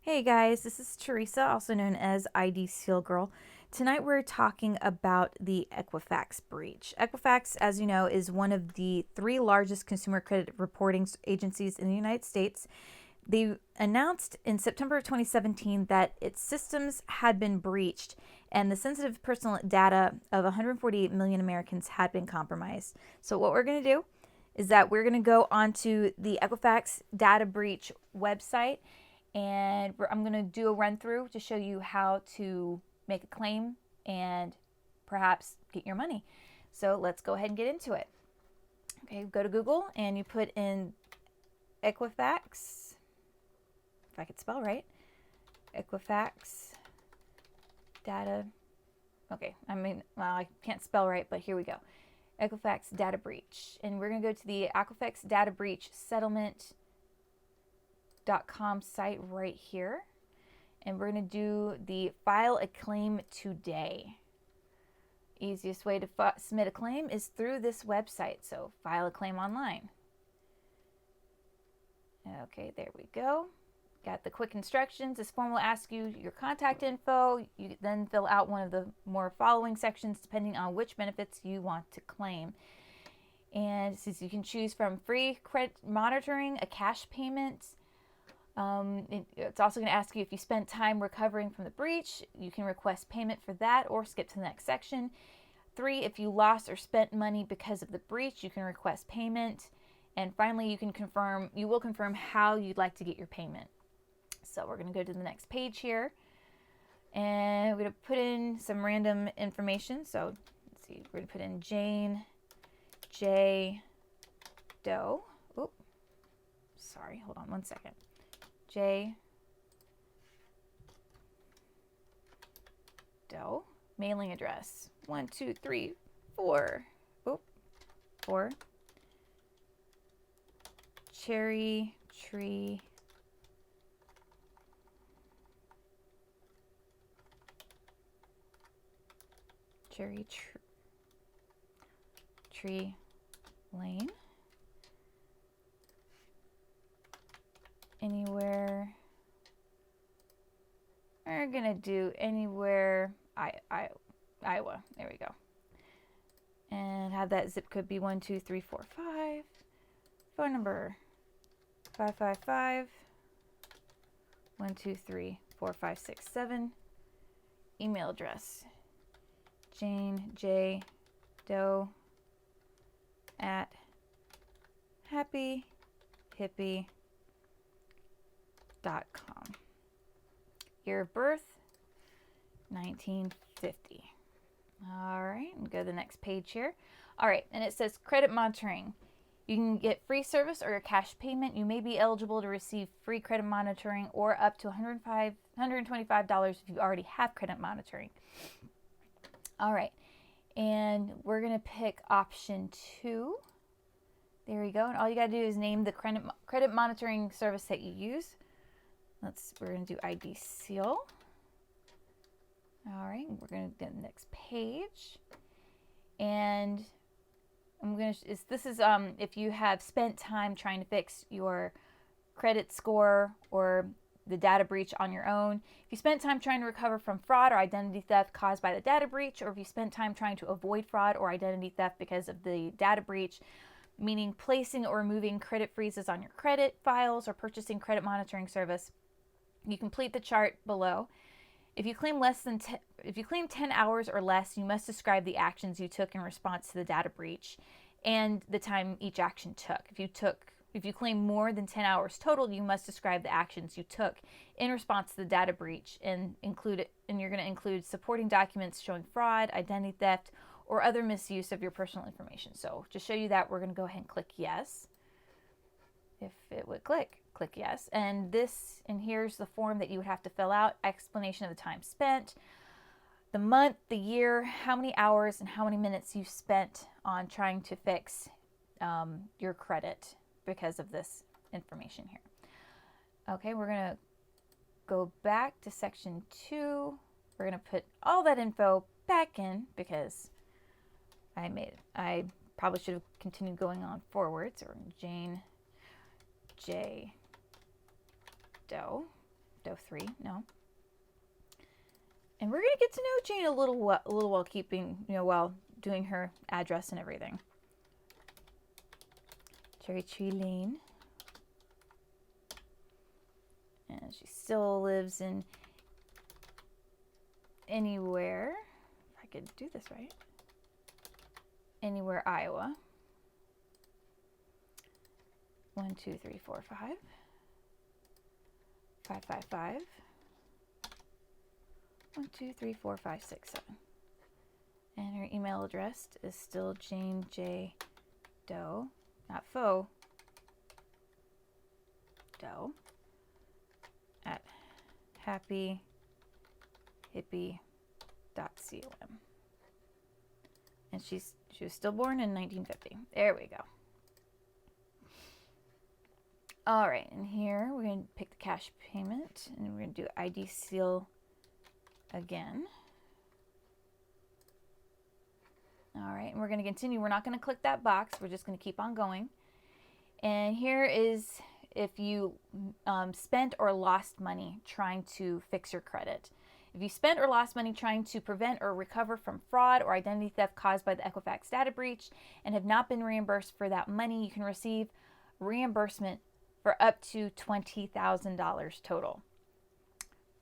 Hey guys, this is Teresa, also known as idsealgirl. Tonight we're talking about the EQUIFAX breach. EQUIFAX, as you know, is one of the three largest consumer credit reporting agencies in the United States. They announced in September of 2017 that its systems had been breached and the sensitive personal data of 148 million Americans had been compromised. So what we're going to do is that we're going to go onto the EQUIFAX data breach website, and I'm going to do a run through to show you how to make a claim and perhaps get your money. So let's go ahead and get into it. Okay, go to Google and you put in EQUIFAX, if I could spell right, EQUIFAX data. Okay, well, I can't spell right, but here we go. EQUIFAX data breach. And we're going to go to the EQUIFAX data breach settlement.com site right here. And we're going to do the file a claim today. Easiest way to submit a claim is through this website. So file a claim online. Okay, there we go. Got the quick instructions. This form will ask you your contact info. You then fill out one of the more following sections depending on which benefits you want to claim. And since you can choose from free credit monitoring, a cash payment. It's also going to ask you if you spent time recovering from the breach. You can request payment for that or skip to the next section. 3, if you lost or spent money because of the breach, you can request payment. And finally, you will confirm how you'd like to get your payment. So we're going to go to the next page here, and we're going to put in some random information. So let's see, we're going to put in Jane J. Doe. Oop, sorry, hold on one second. J. Doe. Mailing address 123 4 Cherry Tree Lane. Anywhere. We're gonna do anywhere, Iowa. There we go. And have that zip code be 12345. Phone number 555 123 4567. Email address Jane J. Doe at happyhippie.com. Year of birth 1950. All right, and go to the next page here. All right, and it says credit monitoring. You can get free service or a cash payment. You may be eligible to receive free credit monitoring or up to $125 if you already have credit monitoring. All right, and we're going to pick option 2. There we go. And all you got to do is name the credit monitoring service that you use. We're going to do ID Seal. All right, we're going to get the next page. And this is if you have spent time trying to fix your credit score or the data breach on your own. If you spent time trying to recover from fraud or identity theft caused by the data breach, or if you spent time trying to avoid fraud or identity theft because of the data breach, meaning placing or removing credit freezes on your credit files or purchasing credit monitoring service, you complete the chart below. If you claim 10 hours or less, you must describe the actions you took in response to the data breach and the time each action took. If you claim more than 10 hours total, you must describe the actions you took in response to the data breach and you're going to include supporting documents showing fraud, identity theft, or other misuse of your personal information. So to show you that, we're going to go ahead and click yes. If it would click yes. And here's the form that you would have to fill out. Explanation of the time spent, the month, the year, how many hours and how many minutes you spent on trying to fix your credit because of this information here. Okay, we're going to go back to section 2. We're going to put all that info back in because I probably should have continued going on forwards. Or Jane J. Doe Doe 3, no. And we're going to get to know Jane a little while keeping, while doing her address and everything. Cherry Tree Lane. And she still lives in Anywhere, if I could do this right, Anywhere, Iowa. 1, 2, 3, 4, 5. 555. 1, 2, 3, 4, 5, 6, 7. And her email address is still Jane J. Doe, not Faux, Doe, at happyhippie.com. And she was still born in 1950. There we go. All right, and here we're going to pick the cash payment, and we're going to do ID seal again. All right, and we're going to continue. We're not going to click that box. We're just going to keep on going. And here is if you spent or lost money trying to fix your credit. If you spent or lost money trying to prevent or recover from fraud or identity theft caused by the Equifax data breach and have not been reimbursed for that money, you can receive reimbursement for up to $20,000 total.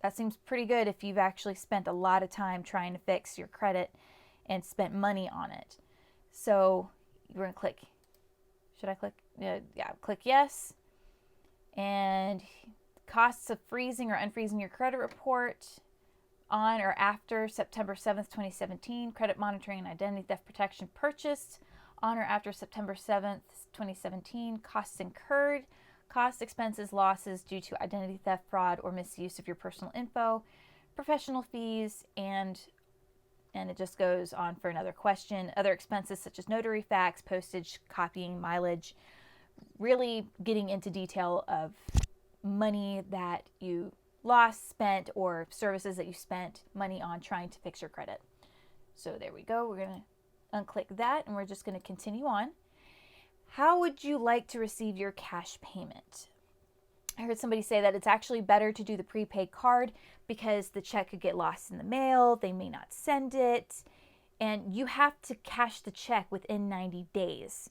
That seems pretty good if you've actually spent a lot of time trying to fix your credit and spent money on it. So you're going to click, should I click? Yeah, click yes. And costs of freezing or unfreezing your credit report on or after September 7th, 2017. Credit monitoring and identity theft protection purchased on or after September 7th, 2017. Costs incurred. Costs, expenses, losses due to identity theft, fraud, or misuse of your personal info. Professional fees, and it just goes on for another question. Other expenses such as notary, fax, postage, copying, mileage. Really getting into detail of money that you lost, spent, or services that you spent money on trying to fix your credit. So there we go. We're going to unclick that, and we're just going to continue on. How would you like to receive your cash payment? I heard somebody say that it's actually better to do the prepaid card because the check could get lost in the mail. They may not send it. And you have to cash the check within 90 days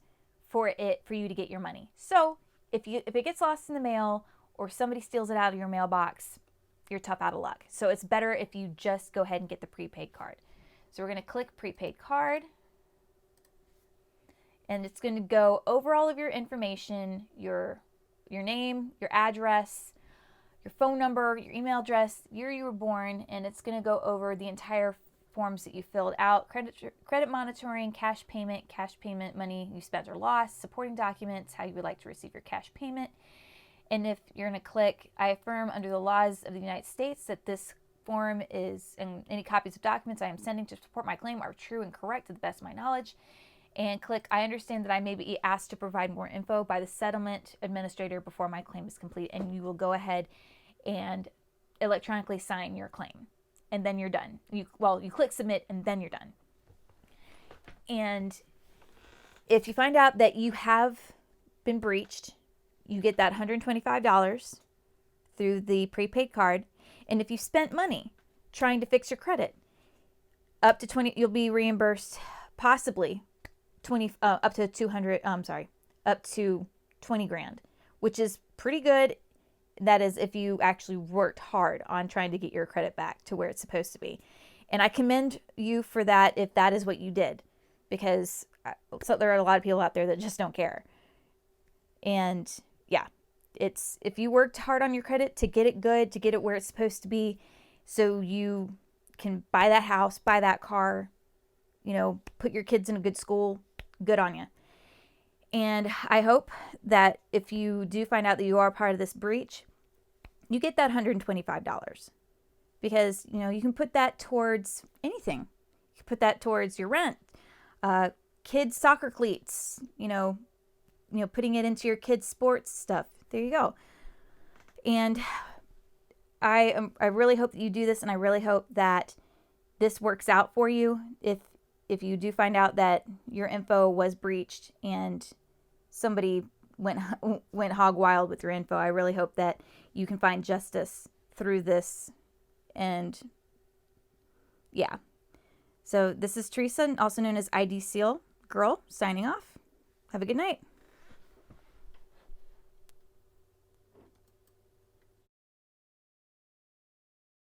for you to get your money. So if it gets lost in the mail or somebody steals it out of your mailbox, you're tough out of luck. So it's better if you just go ahead and get the prepaid card. So we're going to click prepaid card. And it's going to go over all of your information, your name, your address, your phone number, your email address, year you were born, and it's going to go over the entire forms that you filled out, credit monitoring, cash payment, money you spent or lost, supporting documents, how you would like to receive your cash payment. And if you're going to click, I affirm under the laws of the United States that this form is, and any copies of documents I am sending to support my claim are true and correct to the best of my knowledge. And click, I understand that I may be asked to provide more info by the settlement administrator before my claim is complete. And you will go ahead and electronically sign your claim. And then you're done. You click submit and then you're done. And if you find out that you have been breached, you get that $125 through the prepaid card. And if you spent money trying to fix your credit, up to 20, you'll be reimbursed possibly up to 20 grand, which is pretty good. That is if you actually worked hard on trying to get your credit back to where it's supposed to be. And I commend you for that if that is what you did, because there are a lot of people out there that just don't care. And yeah, it's if you worked hard on your credit to get it good, to get it where it's supposed to be, so you can buy that house, buy that car, put your kids in a good school, good on you. And I hope that if you do find out that you are part of this breach, you get that $125, because, you can put that towards anything. You can put that towards your rent, kids' soccer cleats, putting it into your kids' sports stuff. There you go. And I really hope that you do this, and I really hope that this works out for you. If you do find out that your info was breached and somebody went hog wild with your info, I really hope that you can find justice through this. And yeah. So this is Teresa, also known as idsealgirl, signing off. Have a good night.